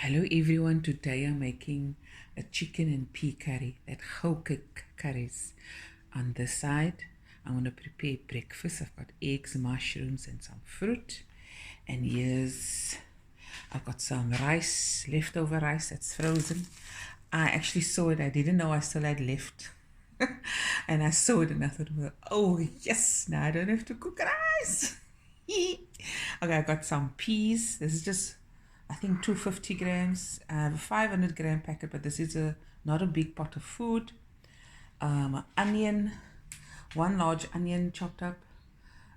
Hello everyone, today I'm making a chicken and pea curry, that whole curries. On this side, I'm going to prepare breakfast. I've got eggs, mushrooms and some fruit. And I've got some rice, leftover rice that's frozen. I actually saw it, I didn't know I still had left. And I saw it and I thought, oh yes, now I don't have to cook rice. Okay, I got some peas. This is just, I think, 250 grams. I have a 500-gram packet, but this is not a big pot of food. Onion, one large onion chopped up,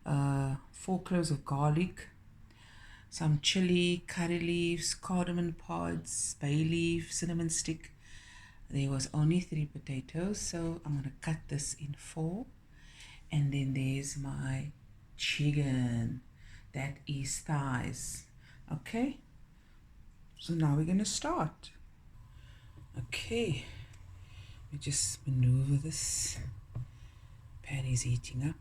4 cloves of garlic, some chili, curry leaves, cardamom pods, bay leaf, cinnamon stick. There was only 3 potatoes, so I'm going to cut this in 4. And then there's my chicken. That is thighs. Okay, so now we're going to start. Okay, we just maneuver this. Pan is heating up.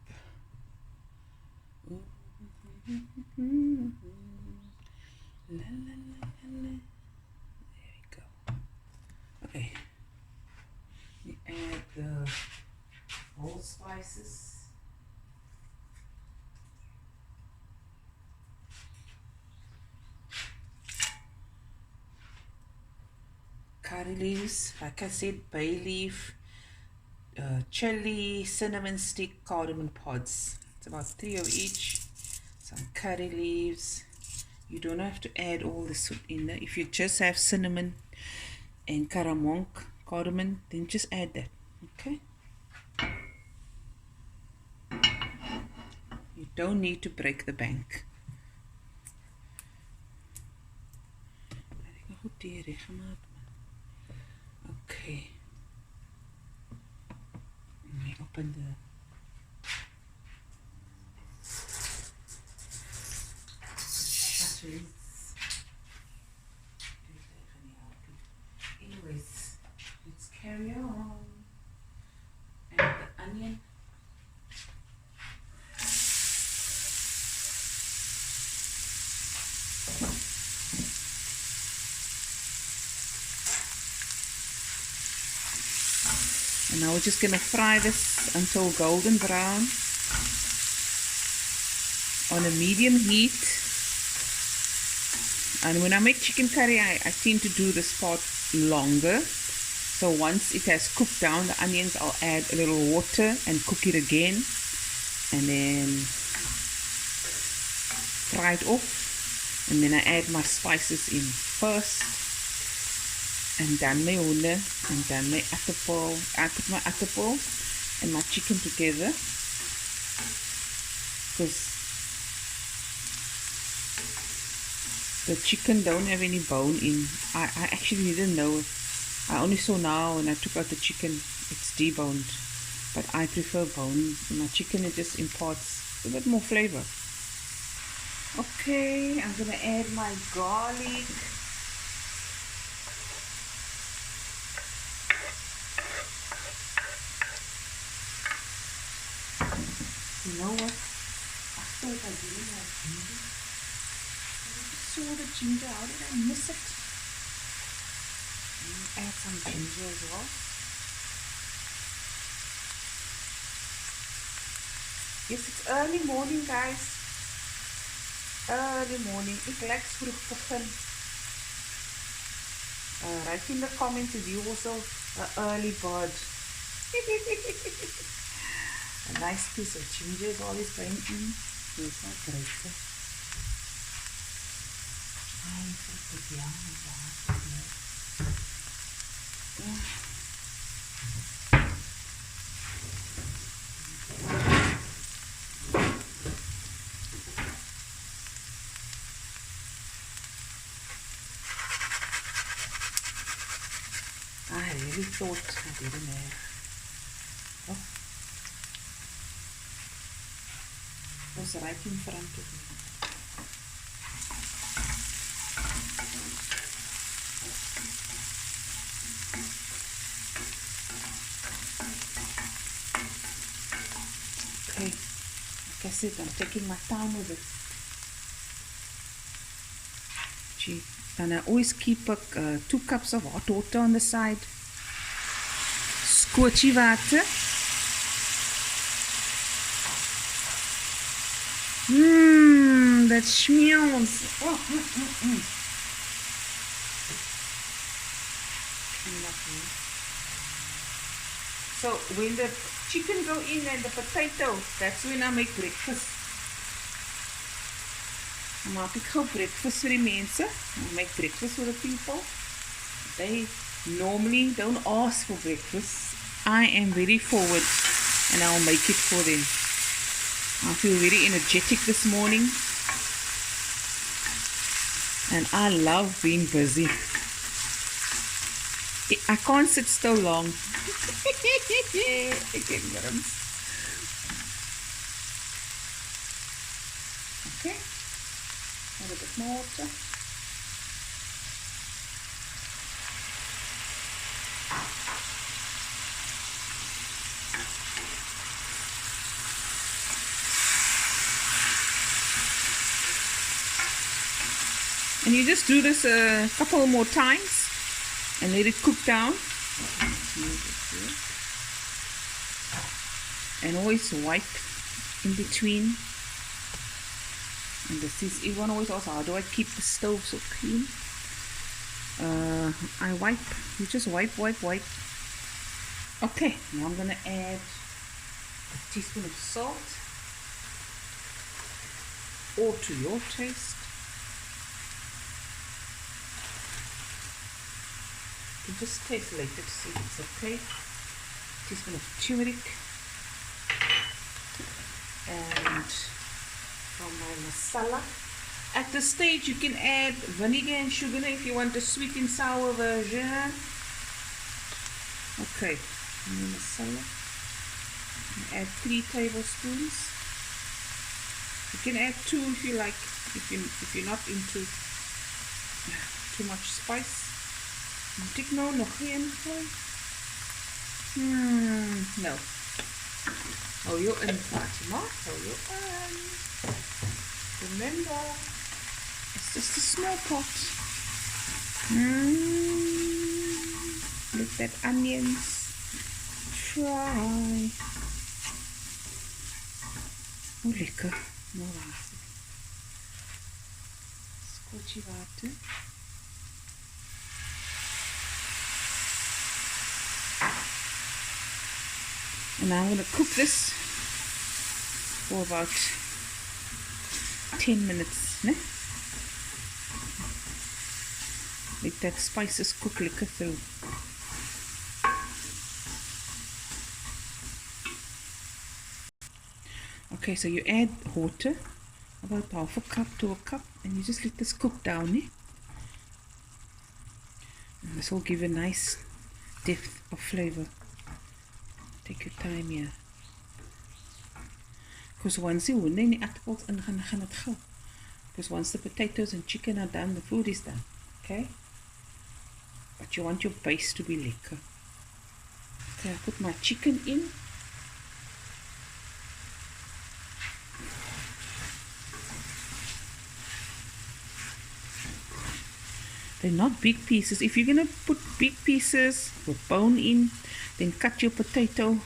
La, la, la, la. There we go. Okay, we add the whole spices. Curry leaves, like I said, bay leaf, chili, cinnamon stick, cardamom pods. It's about 3 of each. Some curry leaves. You don't have to add all this in there. If you just have cinnamon and cardamom, then just add that. Okay. You don't need to break the bank. Okay. Let me open the shutters. Anyways, let's carry on. And the onion. And now we're just going to fry this until golden brown on a medium heat. And when I make chicken curry, I tend to do this part longer. So once it has cooked down the onions, I'll add a little water and cook it again. And then fry it off. And then I add my spices in first. And then my hoender, and then my aartappel. I put my aartappel and my chicken together, because the chicken don't have any bone in. I actually didn't know. I only saw now when I took out the chicken, it's deboned. But I prefer bone. My chicken, it just imparts a bit more flavor. Okay, I'm gonna add my garlic. You know what? I thought I didn't have ginger. I saw the ginger. How did I miss it? Add some ginger as well. Yes, it's early morning, guys. Early morning. Ek lekker vroeg begin. Write in the comments if you also an early bird. A nice piece of ginger is always going in. It's not great. I really thought I didn't have. Oh. Was right in front of me. Okay, like I said, I'm taking my time with it. Gee, And I always keep 2 cups of hot water on the side. Squirty water. That smells. Oh, So when the chicken go in and the potato, that's when I make breakfast. I maak ek gou breakfast vir die mense. I make breakfast for the people. They normally don't ask for breakfast. I am very forward and I'll make it for them. I feel very energetic this morning. And I love being busy. I can't sit still long. Okay. A little bit more water. And you just do this a couple more times and let it cook down. And always wipe in between. And this is, everyone always asks, how do I keep the stove so clean? I wipe, you just wipe. Okay, now I'm gonna add a teaspoon of salt, or to your taste. You just taste later to see if it's okay. Teaspoon of turmeric, and from my masala. At this stage you can add vinegar and sugar if you want a sweet and sour version. Okay, and the masala. Add 3 tablespoons. You can add 2 if you like, if you're not into too much spice. Moet ik nou nog geen gooi? No. Hou je in, Fatima. Hou je in. Remember, it's just a small pot. Let that onions fry. Oh, lekker. Nou water. Skotje water. And I'm going to cook this for about 10 minutes. Ne? Let that spices cook lekker through. Okay, so you add water, about half a cup to a cup, and you just let this cook down. Ne? And this will give a nice depth of flavor. Take your time here. Because once the hoender and the aardappels in gaan het gou. Because once the potatoes and chicken are done, the food is done. Okay? But you want your base to be lekker. Okay, I put my chicken in. They're not big pieces. If you're going to put big pieces with bone in, then cut your potato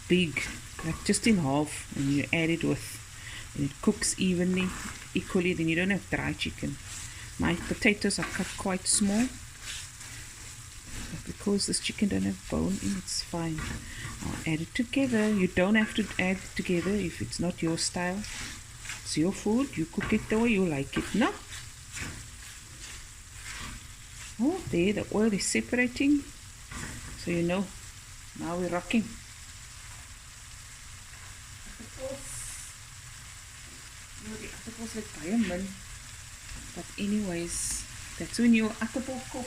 big, like just in half, and you add it with, and it cooks equally, then you don't have dry chicken. My potatoes are cut quite small, but because this chicken don't have bone in, it's fine. I'll add it together. You don't have to add it together if it's not your style. It's your food. You cook it the way you like it. No? Oh, there, the oil is separating. So you know, now we're rocking. The aardappels like baie min. But anyways, that's when your aardappel cook.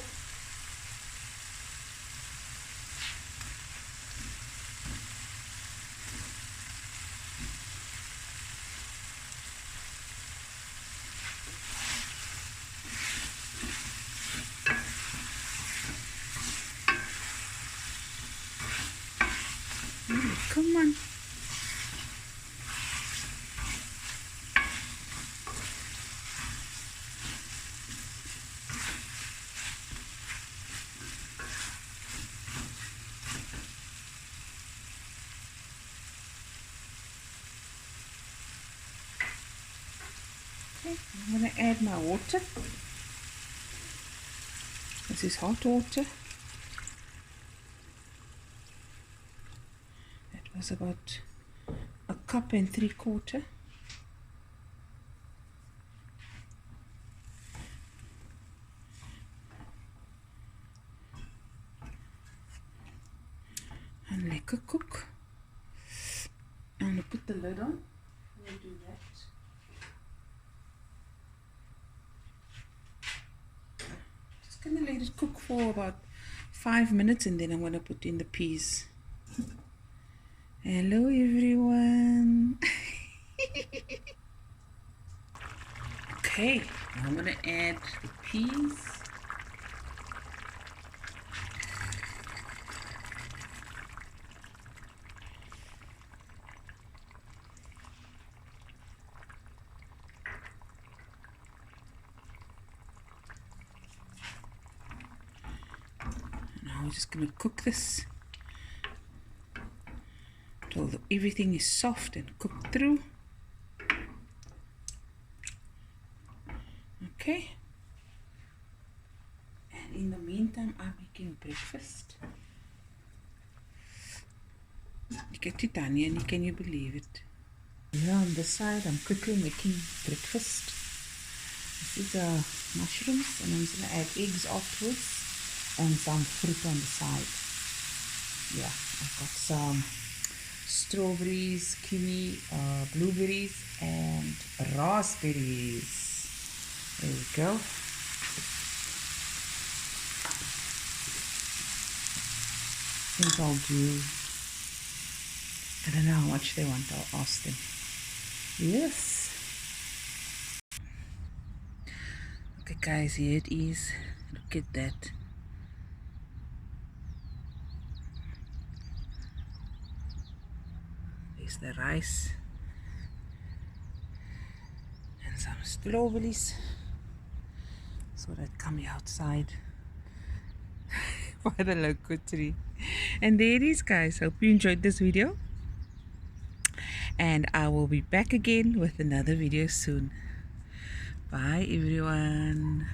Come on. add my water. This is hot water. That was about 1.75 cups. And lekker cook. I'm going to put the lid on. We'll do that. Just going to let it cook for about 5 minutes and then I'm going to put in the peas. Hello everyone. Okay, now I'm going to add the peas. Now we're just going to cook this till everything is soft and cooked through. Okay. And in the meantime, I'm making breakfast. Can you believe it? Here on this side, I'm quickly making breakfast. This is mushrooms, and I'm just going to add eggs afterwards and some fruit on the side. Yeah, I've got some strawberries, kiwi, blueberries, and raspberries. There we go. I think I'll do, I don't know how much they want, I'll ask them. Yes. Okay guys, here it is. Look at that. There's the rice. And some strawberries. So that coming outside by the local tree. And there it is guys. Hope you enjoyed this video. And I will be back again with another video soon. Bye everyone.